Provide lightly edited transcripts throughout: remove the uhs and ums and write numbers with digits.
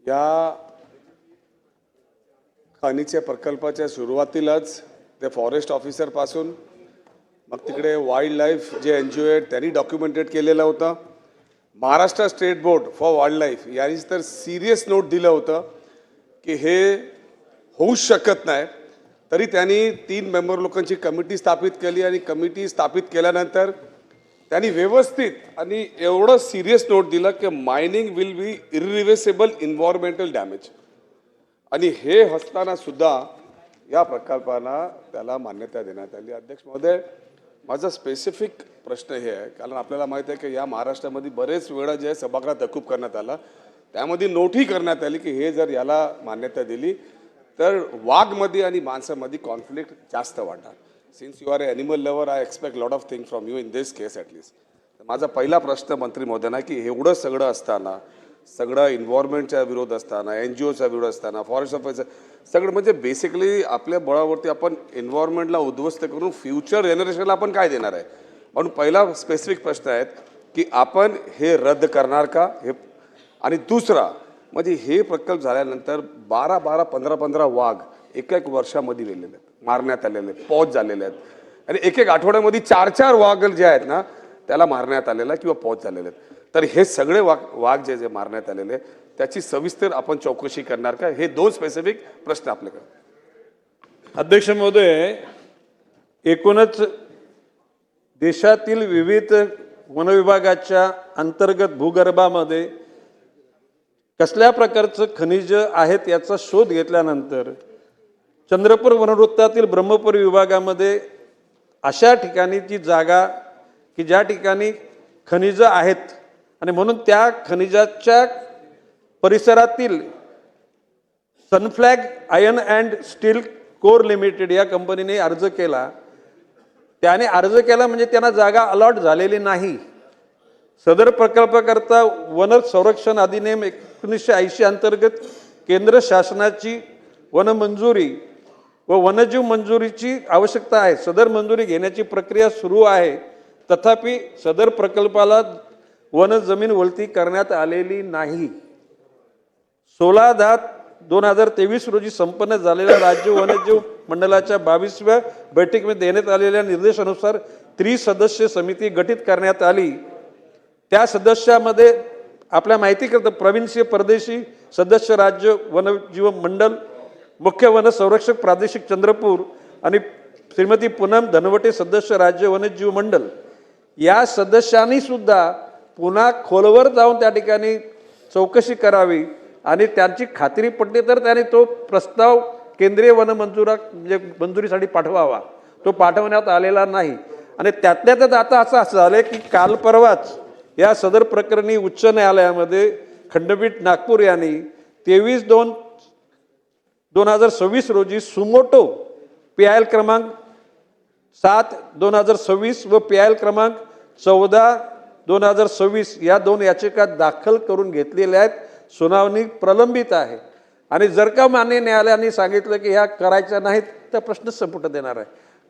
या खनिजच्या प्रकल्पाच्या सुरुवातीलाच ते फॉरेस्ट ऑफिसर पासून मग तिकडे वाईल्ड लाईफ जे NGO आहेत त्यांनी डॉक्युमेंटेड केलेलं होतं. Maharashtra state board for wild life यांनी तर सिरियस नोट दिलं होतं की हे होऊच शकत नाही. तरी त्यांनी 3 मेंबर लोकांची कमिटी स्थापित केली आणि कमिटी स्थापित केल्यानंतर त्यांनी व्यवस्थित आणि एवढं सिरियस नोट दिलं की mining will be irreversible environmental damage. आणि हे असताना सुद्धा या प्रकल्पाला त्याला मान्यता देण्यात आली. अध्यक्ष महोदय, माझा स्पेसिफिक प्रश्न हे आहे, कारण आपल्याला माहीत आहे की या महाराष्ट्रामध्ये बरेच वेळा जे सभागृहात तहकूब करण्यात आला त्यामध्ये नोटही करण्यात आली की हे जर याला मान्यता दिली तर वाघमध्ये आणि माणसामध्ये कॉन्फ्लिक्ट जास्त वाढणार. Since you are a animal lover, I expect lot of thing from you in this case at least. माझा पहिला प्रश्न मंत्री महोदयांना की एवढं सगळं असताना, सगळं एन्व्हायरमेंटचा विरोध असताना, NGOचा विरोध असताना, फॉरेस्ट ऑफिसर सगळं म्हणजे बेसिकली आपल्या बळावरती आपण एन्व्हायरमेंटला उद्ध्वस्त करून फ्युचर जनरेशनला आपण काय देणार आहे. म्हणून पहिला स्पेसिफिक प्रश्न आहेत की आपण हे रद्द करणार का हे. आणि दुसरा म्हणजे हे प्रकल्प झाल्यानंतर 12-12, 15-15 वाघ एक वर्षामध्ये गेलेले आहेत, मारण्यात आलेले आहेत, पॉज झालेले आहेत. आणि एक आठवड्यामध्ये 4-4 वाघ जे आहेत ना त्याला मारण्यात आलेला किंवा पॉज झालेले आहेत. तर हे सगळे वाघ जे मारण्यात आलेले त्याची सविस्तर आपण चौकशी करणार का. हे 2 स्पेसिफिक प्रश्न आपल्याकडे. अध्यक्ष महोदय, एकूणच देशातील विविध वन विभागाच्या अंतर्गत भूगर्भामध्ये कसल्या प्रकारचं खनिज आहेत याचा शोध घेतल्यानंतर चंद्रपूर वनवृत्तातील ब्रह्मपुरी विभागामध्ये अशा ठिकाणीची जागा की ज्या ठिकाणी खनिज आहेत आणि म्हणून त्या खनिजाच्या परिसरातील Sunflag iron and steel co limited या कंपनीने अर्ज केला. त्याने अर्ज केला म्हणजे त्यांना जागा अलॉट झालेली नाही. सदर प्रकल्पाकरता वन संरक्षण अधिनियम 1980 अंतर्गत केंद्र शासनाची वन मंजुरी व वन्यजीव मंजुरीची आवश्यकता आहे. सदर मंजुरी घेण्याची प्रक्रिया सुरू आहे. तथापि सदर प्रकल्पाला वन जमीन वलती करण्यात आलेली नाही. 16/10/2023 रोजी संपन्न झालेल्या राज्य वन्यजीव मंडळाच्या 22व्या बैठकीमध्ये देण्यात आलेल्या निर्देशानुसार त्रिसदस्य समिती गठीत करण्यात आली. त्या सदस्यामध्ये आपल्या माहितीकरता प्रवीणसिंह परदेशी सदस्य राज्य वन्यजीव मंडळ, मुख्य वन संरक्षक प्रादेशिक चंद्रपूर आणि श्रीमती पूनम धनवटे सदस्य राज्य वन्यजीव मंडळ या सदस्यांनी सुद्धा पुन्हा खोलवर जाऊन त्या ठिकाणी चौकशी करावी आणि त्यांची खात्री पटली तर त्याने तो प्रस्ताव केंद्रीय वन म्हणजे मंजुरीसाठी पाठवावा. तो पाठवण्यात आलेला नाही. आणि त्यातल्या त्यात आता असं झालं की काल परवाच या सदर प्रकरणी उच्च न्यायालयामध्ये खंडपीठ नागपूर यांनी 23/2/2026 रोजी सुमोटो PIL क्रमांक 7/2026 व PIL क्रमांक 14/2026 या 2 याचिका दाखल करून घेतलेल्या आहेत. सुनावणी प्रलंबित आहे. आणि जर का मान्य न्यायालयाने सांगितलं की ह्या करायच्या नाहीत तर प्रश्न संपुट देणार आहे.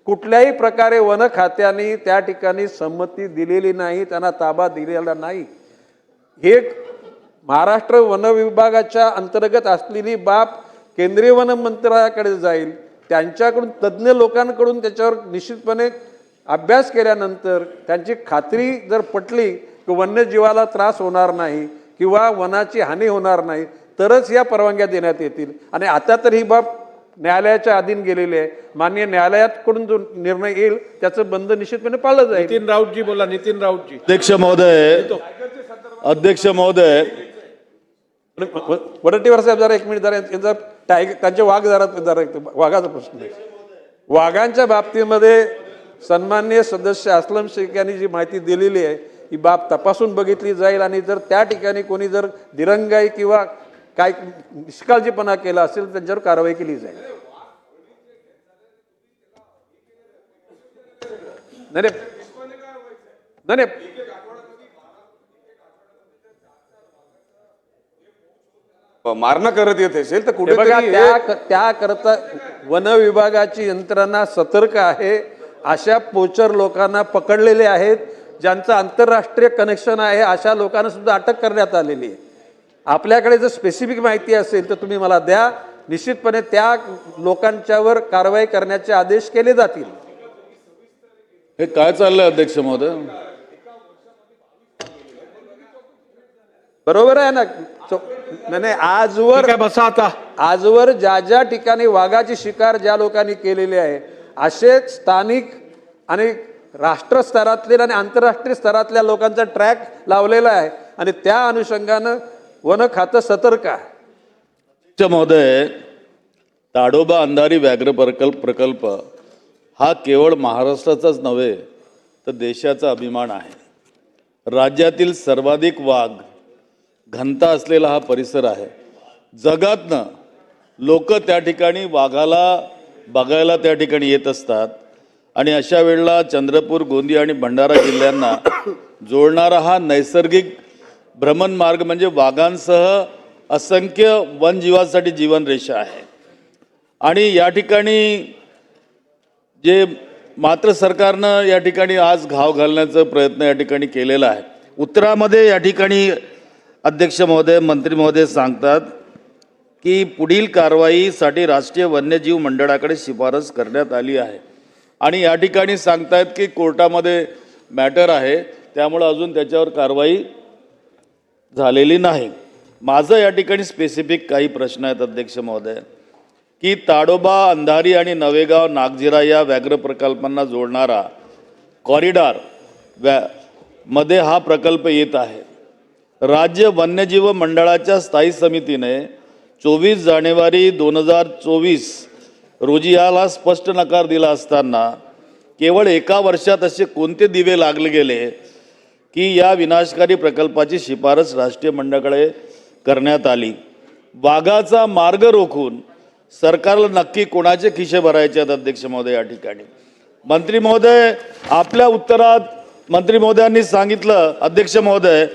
कुठल्याही प्रकारे वन खात्याने त्या ठिकाणी संमती दिलेली नाही, त्यांना ताबा दिलेला नाही. हे महाराष्ट्र वन विभागाच्या अंतर्गत असलेली बाब केंद्रीय वन मंत्रालयाकडे जाईल. त्यांच्याकडून तज्ज्ञ लोकांकडून त्याच्यावर निश्चितपणे अभ्यास केल्यानंतर त्यांची खात्री जर पटली की वन्यजीवाला त्रास होणार नाही किंवा वनाची हानी होणार नाही तरच या परवानग्या देण्यात येतील. आणि आता तर ही बाब न्यायालयाच्या अधीन गेलेली आहे. माननीय न्यायालयाकडून जो निर्णय येईल त्याचं बंद निश्चितपणे पाळलं जाईल. नितीन राऊतजी बोला. नितीन राऊतजी. अध्यक्ष महोदय, वडट्टीवार साहेब जरा 1 मिनिट, जरा त्यांचे वाघ जरा वाघाचा प्रश्न आहे. वाघांच्या बाबतीमध्ये सन्माननीय सदस्य अस्लम शेख यांनी जी माहिती दिलेली आहे ही बाब तपासून बघितली जाईल. आणि जर त्या ठिकाणी कोणी जर दिरंगाई किंवा काय निष्काळजीपणा केला असेल त्यांच्यावर कारवाई केली जाईल. नाही मारणं करत येत असेल तर कुठे त्याकरता वन विभागाची यंत्रणा सतर्क आहे. अशा पोचर लोकांना पकडलेले आहेत, ज्यांचं आंतरराष्ट्रीय कनेक्शन आहे, अशा लोकांना सुद्धा अटक करण्यात आलेली आहे. आपल्याकडे जर स्पेसिफिक माहिती असेल तर तुम्ही मला द्या, निश्चितपणे त्या लोकांच्यावर कारवाई करण्याचे आदेश केले जातील. हे काय चाललंय अध्यक्ष महोदय? बरोबर आहे ना? नाही, आजवर काय बसा आता. आजवर ज्या ज्या ठिकाणी वाघाची शिकार ज्या लोकांनी केलेली आहे, असे स्थानिक आणि राष्ट्र स्तरातले आणि आंतरराष्ट्रीय स्तरातल्या लोकांचा ट्रॅक लावलेला आहे आणि त्या अनुषंगानं वन खातं सतर्क आहे. अध्यक्ष महोदय, ताडोबा अंधारी व्याघ्र प्रकल्प हा केवळ महाराष्ट्राचाच नव्हे तर देशाचा अभिमान आहे. राज्यातील सर्वाधिक वाघ घनता असलेला हा परिसर आहे. जगातनं लोक त्या ठिकाणी वाघाला बघायला त्या ठिकाणी येत असतात आणि अशा वेळेला चंद्रपूर, गोंदिया आणि भंडारा जिल्ह्यांना जोडणारा हा नैसर्गिक भ्रमण मार्ग म्हणजे वाघांसह असंख्य वनजीवासाठी जीवनरेषा आहे. आणि या ठिकाणी जे मात्र सरकारनं या ठिकाणी आज घाव घालण्याचा प्रयत्न या ठिकाणी केलेला आहे. उत्तरामध्ये या ठिकाणी अध्यक्ष महोदय, मंत्री महोदय सांगतात की पुढील कारवाईसाठी राष्ट्रीय वन्यजीव मंडळाकडे शिफारस करण्यात आली आहे आणि या ठिकाणी सांगतायत की कोर्टामध्ये मॅटर आहे, त्यामुळं अजून त्याच्यावर कारवाई झालेली नाही. माझं या ठिकाणी स्पेसिफिक काही प्रश्न आहेत अध्यक्ष महोदय, की ताडोबा, अंधारी आणि नवेगाव, नागझिरा या व्याघ्र प्रकल्पांना जोडणारा कॉरिडॉर मध्ये हा प्रकल्प येत आहे. राज्य वन्यजीव मंडळाच्या स्थायी समितीने 24 जानेवारी 2024 रोजी याला स्पष्ट नकार दिला असताना केवळ एका वर्षात असे कोणते दिवे लागले गेले की या विनाशकारी प्रकल्पाची शिफारस राष्ट्रीय मंडळाकडे करण्यात आली? वाघाचा मार्ग रोखून सरकारला नक्की कोणाचे खिसे भरायचे आहेत अध्यक्ष महोदय? या ठिकाणी मंत्री महोदय, आपल्या उत्तरात मंत्री महोदयांनी सांगितलं अध्यक्ष महोदय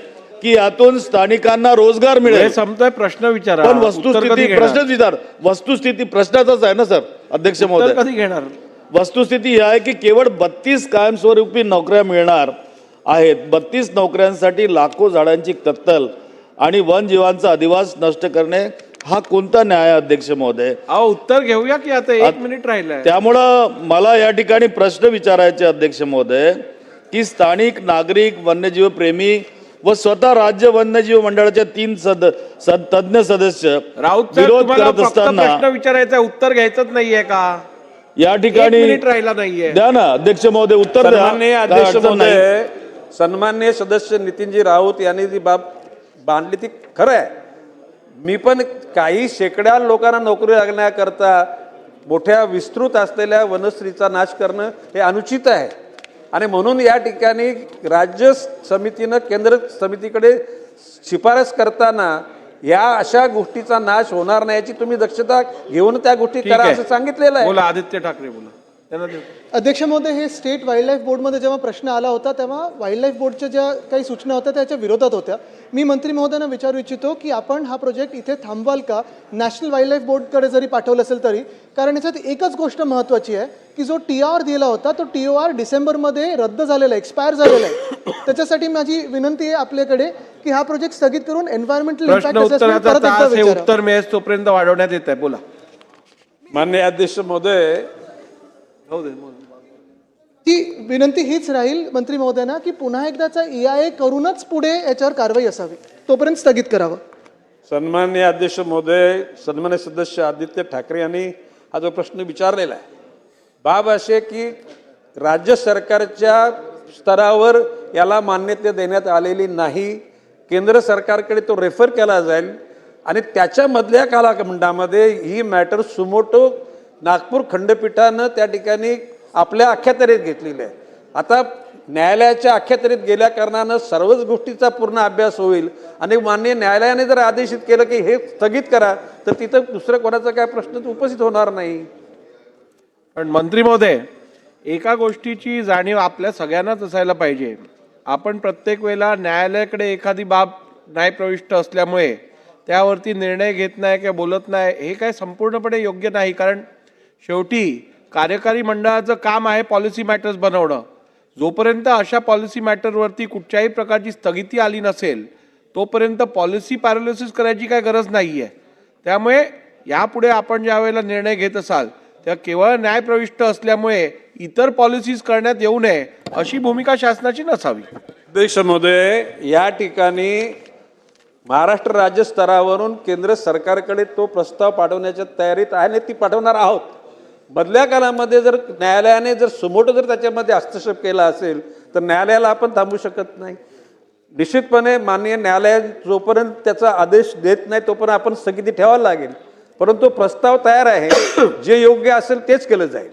की यातून स्थानिकांना रोजगार मिळेल. समजा प्रश्न विचारा. पण वस्तुस्थिती प्रश्नच विचार, वस्तुस्थिती प्रश्नाचाच आहे ना सर अध्यक्ष महोदय? कधी घेणार? वस्तुस्थिती ही आहे की केवळ 32 कायमस्वरूपी नोकऱ्या मिळणार आहेत. 32 नोकऱ्यांसाठी लाखो झाडांची कत्तल आणि वनजीवांचा अधिवास नष्ट करणे हा कोणता न्याय अध्यक्ष महोदय? उत्तर घेऊया की आता 1 मिनिट राहिलंय. त्यामुळं मला या ठिकाणी प्रश्न विचारायचे अध्यक्ष महोदय की स्थानिक नागरिक, वन्यजीव प्रेमी व स्वतः राज्य वन्यजीव मंडळाच्या 3 तज्ञ सदस्य राऊत विरोध तुम्हाला करत फक्त असताना प्रश्न विचारायचा, उत्तर घ्यायचंच नाहीये का? या 1 ठिकाणी मिनिट राहिला नाहीये. द्या ना अध्यक्ष महोदय, उत्तर द्या. सन्माननीय काय अध्यक्ष अडचण नाही. महोदय, सन्माननीय सदस्य नितीनजी राऊत यांनी जी बाब बांधली ती खरं आहे. मी पण काही शेकड्या लोकांना नोकरी लागण्याकरता मोठ्या विस्तृत असलेल्या वनश्रीचा नाश करणं हे अनुचित आहे आणि म्हणून या ठिकाणी राज्य समितीनं केंद्र समितीकडे शिफारस करताना या अशा गोष्टीचा नाश होणार नाही याची तुम्ही दक्षता घेऊन त्या गोष्टी ठीक करा आहे. असं सांगितलेलं आहे. बोला आदित्य ठाकरे बोला. त्यांना देऊ. अध्यक्ष महोदय, हे स्टेट वाईल्ड लाईफ बोर्डमध्ये जेव्हा प्रश्न आला होता तेव्हा वाईल्ड लाईफ बोर्डच्या ज्या काही सूचना होत्या त्याच्या विरोधात होत्या. मी मंत्री महोदयांना विचारू इच्छितो की आपण हा प्रोजेक्ट इथे थांबवाल का, नॅशनल वाईल्ड लाईफ बोर्डकडे जरी पाठवलं असेल तरी? कारण याच्यात एकच गोष्ट महत्त्वाची आहे की जो TOR दिला होता तो TOR डिसेंबरमध्ये रद्द झालेला आहे, एक्सपायर झालेला आहे. त्याच्यासाठी माझी विनंती आहे आपल्याकडे की हा प्रोजेक्ट स्थगित करून एन्व्हायरमेंटल प्रश्न इम्पॅक्ट असेसमेंट उत्तराचा परत एकदा तास हे विचारा. उत्तर मिळेल तोपर्यंत वाढवण्यात येत आहे. बोला. माननीय अध्यक्ष महोदय, ती विनंती हीच राहील मंत्री महोदयांना की पुन्हा एकदाचा EIA करूनच पुढे याच्यावर कारवाई असावी, तोपर्यंत स्थगित करावं. सन्माननीय अध्यक्ष महोदय, सन्मान्य सदस्य आदित्य ठाकरे यांनी हा जो प्रश्न विचारलेला आहे, बाब असे की राज्य सरकारच्या स्तरावर याला मान्यता देण्यात आलेली नाही. केंद्र सरकारकडे तो रेफर केला जाईल आणि त्याच्यामधल्या कालखंडामध्ये ही मॅटर सुमोटो नागपूर खंडपीठानं त्या ठिकाणी आपल्या अख्यातरीत घेतलेली आहे. आता न्यायालयाच्या अख्यातरीत गेल्या कारणानं सर्वच गोष्टीचा पूर्ण अभ्यास होईल आणि माननीय न्यायालयाने जर आदेशित केलं की हे स्थगित करा तर तिथं दुसरं कोणाचा काय प्रश्न उपस्थित होणार नाही. पण मंत्री महोदय, एका गोष्टीची जाणीव आपल्या सगळ्यांनाच असायला पाहिजे. आपण प्रत्येक वेळेला न्यायालयाकडे एखादी बाब न्यायप्रविष्ट असल्यामुळे त्यावरती निर्णय घेत नाही किंवा बोलत नाही, हे काय संपूर्णपणे योग्य नाही. कारण शेवटी कार्यकारी मंडळाचं काम आहे पॉलिसी मॅटर्स बनवणं. जोपर्यंत अशा पॉलिसी मॅटरवरती कुठच्याही प्रकारची स्थगिती आली नसेल तोपर्यंत पॉलिसी पॅरालिसिस करायची काय गरज नाही आहे. त्यामुळे यापुढे आपण ज्या वेळेला निर्णय घेत असाल तेव्हा केवळ न्यायप्रविष्ट असल्यामुळे इतर पॉलिसीज करण्यात येऊ नये अशी भूमिका शासनाची नसावी. अध्यक्ष महोदय, या ठिकाणी महाराष्ट्र राज्य स्तरावरून केंद्र सरकारकडे तो प्रस्ताव पाठवण्याच्या तयारीत आहे आणि ती पाठवणार आहोत. मधल्या काळामध्ये जर न्यायालयाने जर सुमोटो जर त्याच्यामध्ये हस्तक्षेप केला असेल तर न्यायालयाला आपण थांबू शकत नाही. निश्चितपणे माननीय न्यायालय जोपर्यंत त्याचा आदेश देत नाही तोपर्यंत आपण स्थगिती ठेवायला लागेल. परंतु प्रस्ताव तयार आहे, जे योग्य असेल तेच केलं जाईल.